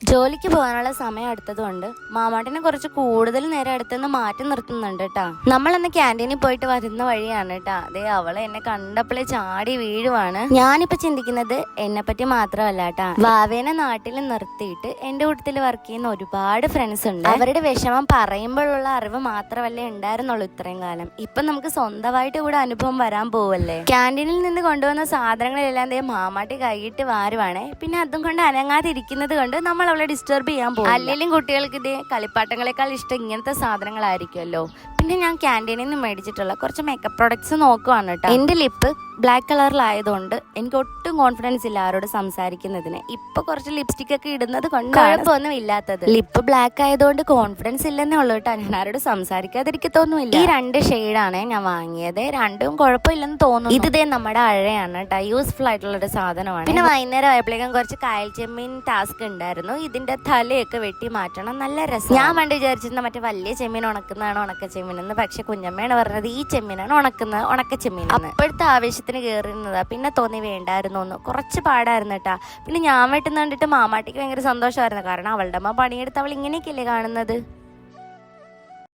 ജോലിക്ക് പോകാനുള്ള സമയം അടുത്തതുകൊണ്ട് മാമാട്ടിനെ കുറച്ച് കൂടുതൽ നേരം അടുത്തുനിന്ന് മാറ്റി നിർത്തുന്നുണ്ട് കേട്ടാ. നമ്മളന്ന് ക്യാൻറ്റീനിൽ പോയിട്ട് വരുന്ന വഴിയാണ് കേട്ടാ. അതേ അവളെ എന്നെ കണ്ടപ്പോഴേ ചാടി വീഴുവാണ്. ഞാനിപ്പോ ചിന്തിക്കുന്നത് എന്നെ പറ്റി മാത്രമല്ല കേട്ടാ, വാവേനെ നാട്ടിൽ നിർത്തിയിട്ട് എന്റെ കൂട്ടത്തിൽ വർക്ക് ചെയ്യുന്ന ഒരുപാട് ഫ്രണ്ട്സ് ഉണ്ട്. അവരുടെ വിഷമം പറയുമ്പോഴുള്ള അറിവ് മാത്രമല്ലേ ഉണ്ടായിരുന്നുള്ളൂ ഇത്രയും കാലം. ഇപ്പൊ നമുക്ക് സ്വന്തമായിട്ട് കൂടെ അനുഭവം വരാൻ പോവല്ലേ. ക്യാൻറ്റീനിൽ നിന്ന് കൊണ്ടുവന്ന സാധനങ്ങളെല്ലാം മാമാട്ടി കൈയിട്ട് വാരുവാണേ. പിന്നെ അതും കൊണ്ട് അനങ്ങാതിരിക്കുന്നത് കൊണ്ട് നമ്മൾ അവളെ ഡിസ്റ്റർബ് ചെയ്യാൻ പോകും. അല്ലെങ്കിലും കുട്ടികൾക്ക് ഇതേ കളിപ്പാട്ടങ്ങളെക്കാൾ ഇഷ്ടം ഇങ്ങനത്തെ സാധനങ്ങളായിരിക്കുമല്ലോ. പിന്നെ ഞാൻ ക്യാൻറ്റീനിൽ നിന്ന് മേടിച്ചിട്ടുള്ള കുറച്ച് മേക്കപ്പ് പ്രോഡക്ട്സ് നോക്കുവാണ് കേട്ടോ. എന്റെ ലിപ്പ് ബ്ലാക്ക് കളറിലായതുകൊണ്ട് എനിക്ക് ഒട്ടും കോൺഫിഡൻസ് ഇല്ല ആരോട് സംസാരിക്കുന്നതിന്. ഇപ്പൊ കുറച്ച് ലിപ്സ്റ്റിക് ഒക്കെ ഇടുന്നത് കൊണ്ട് കുഴപ്പമൊന്നും ഇല്ലാത്തത്. ലിപ്പ് ബ്ലാക്ക് ആയതുകൊണ്ട് കോൺഫിഡൻസ് ഇല്ലെന്നേ ഉള്ളൂ കേട്ടോ. ഞാൻ ആരോട് സംസാരിക്കാതിരിക്കത്തൊന്നുമില്ല. ഈ 2 ഷെയ്ഡാണ് ഞാൻ വാങ്ങിയത്. രണ്ടും കുഴപ്പമില്ലെന്ന് തോന്നുന്നു. ഇത് നമ്മുടെ അഴയാണ് കേട്ടോ. യൂസ്ഫുൾ ആയിട്ടുള്ള ഒരു സാധനമാണ്. പിന്നെ വൈകുന്നേരം ആയപ്പോഴേക്കും കുറച്ച് കായൽ ചെമ്മീൻ ടാസ്ക് ഉണ്ടായിരുന്നു. ഇതിന്റെ തലയൊക്കെ വെട്ടി മാറ്റണം, നല്ല രസം. ഞാൻ പണ്ട് വിചാരിച്ചിരുന്ന മറ്റേ വലിയ ചെമ്മീൻ ഉണക്കുന്നതാണ് ഉണക്ക ചെമ്മീൻ എന്ന്. പക്ഷെ കുഞ്ഞമ്മയാണ് പറഞ്ഞത് ഈ ചെമ്മീനാണ് ഉണക്ക ചെമ്മീൻ. അപ്പോഴത്തെ ആവേശത്തിന് കയറുന്നതാ. പിന്നെ തോന്നി വേണ്ടായിരുന്നു എന്ന്. കുറച്ച് പാടായിരുന്നു കേട്ടാ. പിന്നെ ഞാൻ വെട്ടുന്ന കണ്ടിട്ട് മാമാട്ടിക്ക് ഭയങ്കര സന്തോഷമായിരുന്നു. കാരണം അവളുടെ അമ്മ പണിയെടുത്ത് അവൾ ഇങ്ങനെയൊക്കെയല്ലേ കാണുന്നത്.